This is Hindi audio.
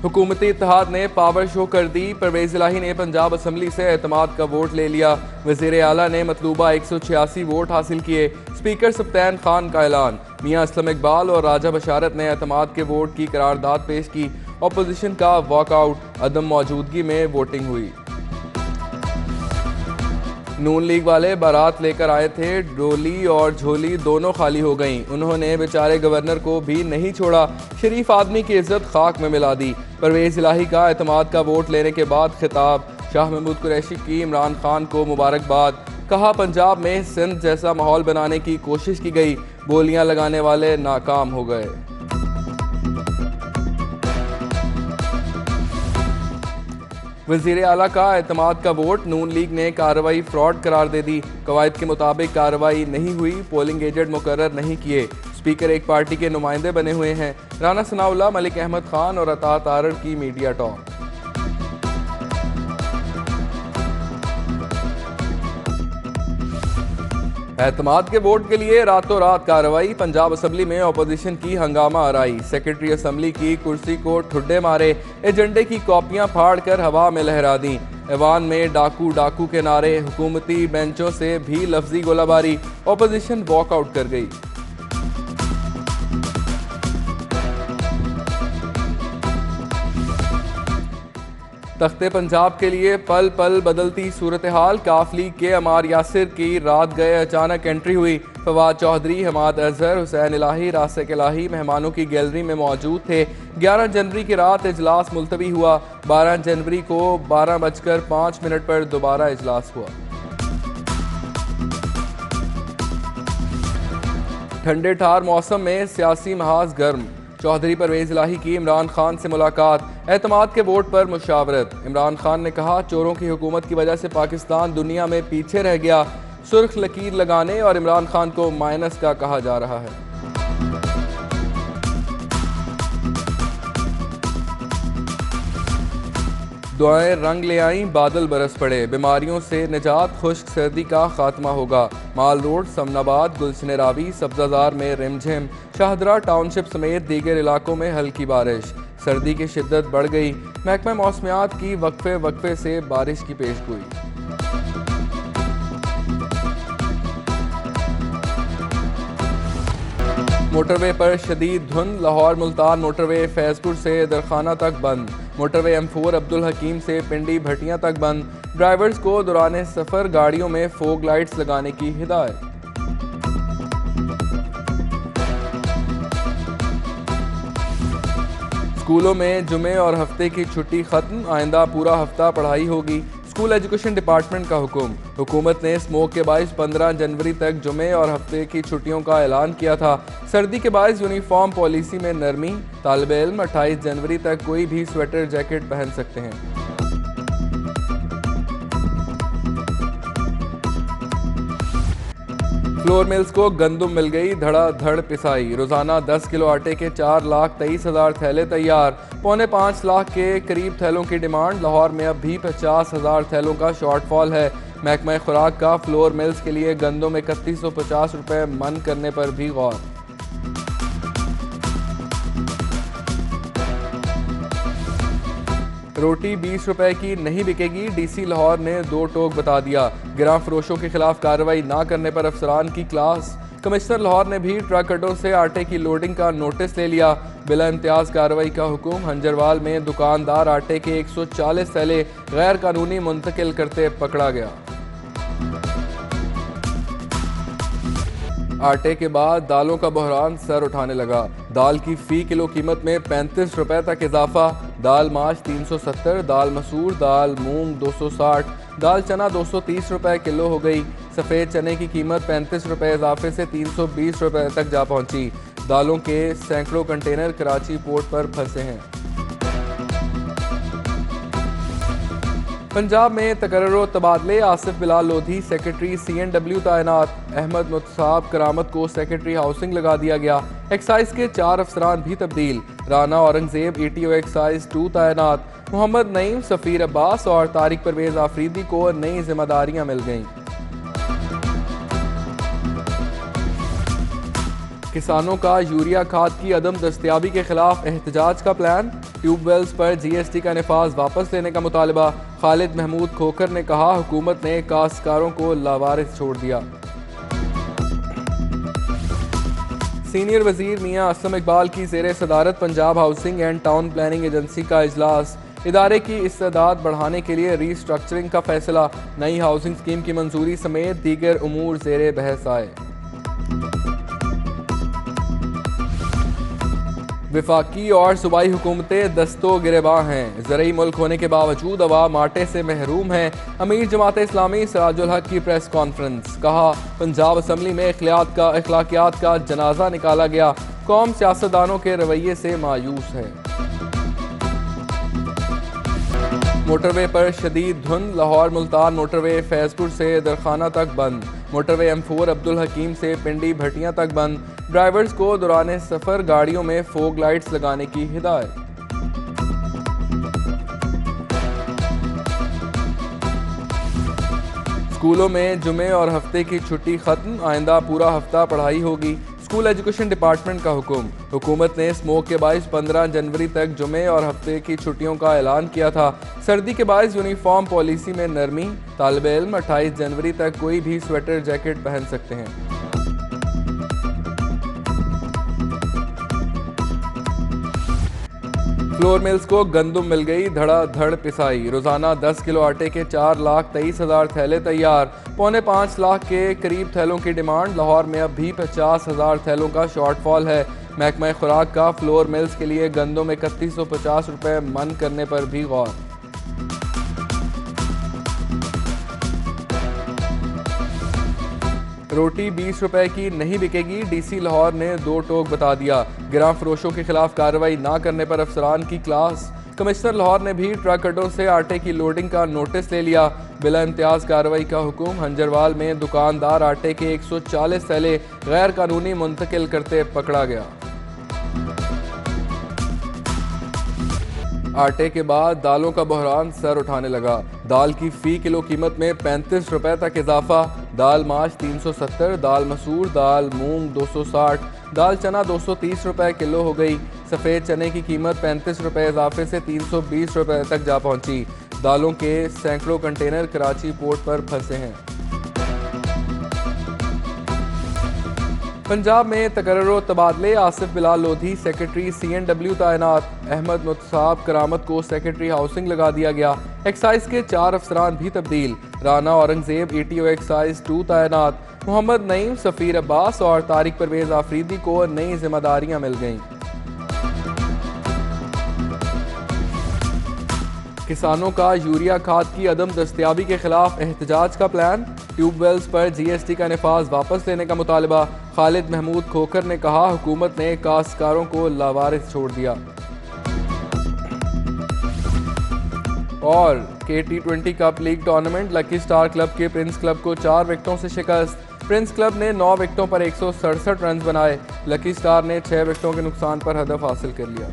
हुकूमती इत्तेहाद ने पावर शो कर दी। परवेज इलाही ने पंजाब असम्बली से एतमाद का वोट ले लिया। वज़ीर आला ने मतलूबा 186 वोट हासिल किए। स्पीकर सप्तान खान का ऐलान। मियां असलम इकबाल और राजा बशारत ने एतमाद के वोट की करारदाद पेश की। अपोजिशन का वॉकआउट। अदम मौजूदगी में वोटिंग हुई। नून लीग वाले बारात लेकर आए थे, डोली और झोली दोनों खाली हो गईं। उन्होंने बेचारे गवर्नर को भी नहीं छोड़ा। शरीफ आदमी की इज्जत खाक में मिला दी। परवेज इलाही का एतमाद का वोट लेने के बाद खिताब। शाह महमूद कुरैशी की इमरान खान को मुबारकबाद। कहा पंजाब में सिंध जैसा माहौल बनाने की कोशिश की गई, बोलियां लगाने वाले नाकाम हो गए। वज़ीर आला का एतमाद का वोट। नून लीग ने कार्रवाई फ्रॉड करार दे दी। कवायद के मुताबिक कार्रवाई नहीं हुई, पोलिंग एजेंट मुकर्रर नहीं किए। स्पीकर एक पार्टी के नुमाइंदे बने हुए हैं। राना सनाउल्लाह, मलिक अहमद खान और अता तारड़ की मीडिया टॉक। एतमाद के वोट के लिए रातों रात कार्रवाई। पंजाब असम्बली में अपोजिशन की हंगामा आराई। सेक्रेटरी असम्बली की कुर्सी को ठुड्डे मारे। एजेंडे की कॉपियां फाड़ कर हवा में लहरा दी। ऐवान में डाकू डाकू के नारे। हुकूमती बेंचों से भी लफ्जी गोलाबारी। अपोजिशन वॉकआउट कर गई। तख्ते पंजाब के लिए पल पल बदलती सूरत हाल। काफ लीग के अमार यासिर की रात गए अचानक एंट्री हुई। फवाद चौधरी, हमाद अजहर, हुसैन इलाही, रासिक इलाही मेहमानों की गैलरी में मौजूद थे। 11 जनवरी की रात इजलास मुलतवी हुआ। 12 जनवरी को 12:05 पर दोबारा इजलास हुआ। ठंडे ठार मौसम में सियासी महाज गर्म। चौधरी परवेज इलाही की इमरान खान से मुलाकात। एतमाद के वोट पर मुशावरत। इमरान खान ने कहा चोरों की हुकूमत की वजह से पाकिस्तान दुनिया में पीछे रह गया। सुर्ख लकीर लगाने और इमरान खान को माइनस का कहा जा रहा है। दुआएं रंग ले आईं, बादल बरस पड़े। बीमारियों से निजात, खुश्क सर्दी का खात्मा होगा। माल रोड, समनाबाद, गुलशन रावी, सब्जाजार में रिमझिम। शाहदरा टाउनशिप समेत दीगर इलाकों में हल्की बारिश। सर्दी की शिद्दत बढ़ गई। महकमा मौसमियात की वक्फे वक्फे से बारिश की पेशगोई। मोटरवे पर शदीद धुंध। लाहौर मुल्तान मोटरवे फैजपुर से दरखाना तक बंद। मोटरवे M4 अब्दुल हकीम से पिंडी भटियां तक बंद। ड्राइवर्स को दौरान सफर गाड़ियों में फोग लाइट्स लगाने की हिदायत। स्कूलों में जुमे और हफ्ते की छुट्टी खत्म। आइंदा पूरा हफ्ता पढ़ाई होगी। स्कूल एजुकेशन डिपार्टमेंट का हुक्म। हुकूमत ने स्मोक के बायस 15 जनवरी तक जुमे और हफ्ते की छुट्टियों का ऐलान किया था। सर्दी के बायस यूनिफॉर्म पॉलिसी में नरमी। तालिबे इल्म 28 जनवरी तक कोई भी स्वेटर जैकेट पहन सकते हैं। फ्लोर मिल्स को गंदुम मिल गई, धड़ाधड़ पिसाई। रोजाना 10 किलो आटे के 4,23,000 थैले तैयार। 4.25 लाख के करीब थैलों की डिमांड। लाहौर में अब भी 50,000 थैलों का शॉर्टफॉल है। महकमा खुराक का फ्लोर मिल्स के लिए गंदुम 3150 रुपये मन करने पर भी गौर। रोटी 20 रुपए की नहीं बिकेगी। डीसी लाहौर ने 2 टोक बता दिया। गिरां फरोशों के खिलाफ कार्रवाई ना करने पर अफसरान की क्लास। कमिश्नर लाहौर ने भी ट्रक अड्डों से आटे की लोडिंग का नोटिस ले लिया। बिला इम्तियाज कार्रवाई का हुक्म। हंजरवाल में दुकानदार आटे के 140 थैले गैर कानूनी मुंतकिल करते पकड़ा गया। आटे के बाद दालों का बहरान सर उठाने लगा। दाल की फी किलो कीमत में 35 रुपए तक इजाफा। दाल माश 370, दाल मसूर, दाल मूंग 260, दाल चना 230 रुपए किलो हो गई। सफ़ेद चने की कीमत 35 रुपए इजाफे से 320 रुपए तक जा पहुंची। दालों के सैकड़ों कंटेनर कराची पोर्ट पर फंसे हैं। पंजाब में तकर्रो तबादले। आसिफ बिलाल लोधी सेक्रेटरी CNW तैनात। अहमद मुतसाब करामत को सेक्रेटरी हाउसिंग लगा दिया गया। एक्साइज के 4 अफसरान भी तब्दील। राना औरंगजेब ETO एक्साइज 2 तैनात। मोहम्मद नईम, सफ़ीर अब्बास और तारिक परवेज आफरीदी को नई जिम्मेदारियां मिल गईं। किसानों का यूरिया खाद की अदम दस्तयाबी के खिलाफ एहतजाज का प्लान। ट्यूबवेल्स पर GST का नफाज वापस लेने का मुतालबा। खालिद महमूद खोखर ने कहा, हुकूमत ने काश्तकारों को लावारिस छोड़ दिया। सीनियर वजीर मियां असलम इकबाल की ज़ेरे सदारत Punjab housing and town planning agency का इजलास। इदारे की इस्तेदाद बढ़ाने के लिए रीस्ट्रक्चरिंग का फैसला। नई हाउसिंग स्कीम की मंजूरी समेत दीगर उमूर ज़ेरे बहस आए। विफाकी और सूबाई हुकूमतें दस्तो गिरेबां हैं। ज़रई मुल्क होने के बावजूद अवाम आटे से महरूम है। अमीर जमात इस्लामी सिराजुल हक की प्रेस कॉन्फ्रेंस। कहा, पंजाब असम्बली में अखलाकियात का जनाजा निकाला गया। कौम सियासतदानों के रवैये से मायूस है। मोटरवे पर शदीद धुंध। लाहौर मुल्तान मोटरवे फैजपुर से दरखाना तक बंद। मोटरवे M4 अब्दुल हकीम से पिंडी भटियां तक बंद। ड्राइवर्स को दौरान सफर गाड़ियों में फोग लाइट्स लगाने की हिदायत। स्कूलों में जुमे और हफ्ते की छुट्टी खत्म। आइंदा पूरा हफ्ता पढ़ाई होगी। स्कूल एजुकेशन डिपार्टमेंट का हुक्म। हुकूमत ने स्मोक के बायस 15 जनवरी तक जुमे और हफ्ते की छुट्टियों का ऐलान किया था। सर्दी के बायस यूनिफॉर्म पॉलिसी में नरमी। तालिबे इल्म 28 जनवरी तक कोई भी स्वेटर जैकेट पहन सकते हैं। फ्लोर मिल्स को गंदुम मिल गई, धड़ाधड़ पिसाई। रोजाना 10 किलो आटे के 4,23,000 थैले तैयार। 4.25 लाख के करीब थैलों की डिमांड। लाहौर में अब भी 50,000 थैलों का शॉर्टफॉल है। महकमा खुराक का फ्लोर मिल्स के लिए गंदुम 3150 रुपये मन करने पर भी गौर। रोटी 20 रुपए की नहीं बिकेगी। DC लाहौर ने 2 टोक बता दिया। गिरां फरोशों के खिलाफ कार्रवाई ना करने पर अफसरान की क्लास। कमिश्नर लाहौर ने भी ट्रक अड्डों से आटे की लोडिंग का नोटिस ले लिया। बिला इम्तियाज कार्रवाई का हुक्म। हंजरवाल में दुकानदार आटे के 140 थैले गैर कानूनी मुंतकिल करते पकड़ा गया। आटे के बाद दालों का बहरान सर उठाने लगा। दाल की फी किलो कीमत में 35 रुपए तक इजाफा। दाल माश 370, दाल मसूर, दाल मूंग 260, दाल चना 230 रुपए किलो हो गई। सफ़ेद चने की कीमत 35 रुपए इजाफे से 320 रुपए तक जा पहुंची। दालों के सैकड़ों कंटेनर कराची पोर्ट पर फंसे हैं। पंजाब में तकर्रुर तबादले। आसिफ बिलाल लोधी सेक्रेटरी CNW तैनात। अहमद मुत्साब करामत को सेक्रेटरी हाउसिंग लगा दिया गया। एक्साइज के 4 अफसरान भी तब्दील। राना औरंगजेब ETO एक्साइज 2 तैनात। मोहम्मद नईम, सफ़ीर अब्बास और तारिक परवेज आफरीदी को नई जिम्मेदारियां मिल गईं। किसानों का यूरिया खाद की अदम दस्तयाबी के खिलाफ एहतजाज का प्लान। ट्यूबवेल्स पर GST का नफाज वापस लेने का मुतालबा। खालिद महमूद खोखर ने कहा, हुकूमत ने काश्तकारों को लावारिस छोड़ दिया। और K-T20 cup league tournament. Lucky star club के प्रिंस क्लब को 4 विकेटों से शिकस्त। प्रिंस क्लब ने 9 विकेटों पर 167 रन बनाए। लकी स्टार ने 6 विकेटों के नुकसान पर हदफ हासिल कर लिया।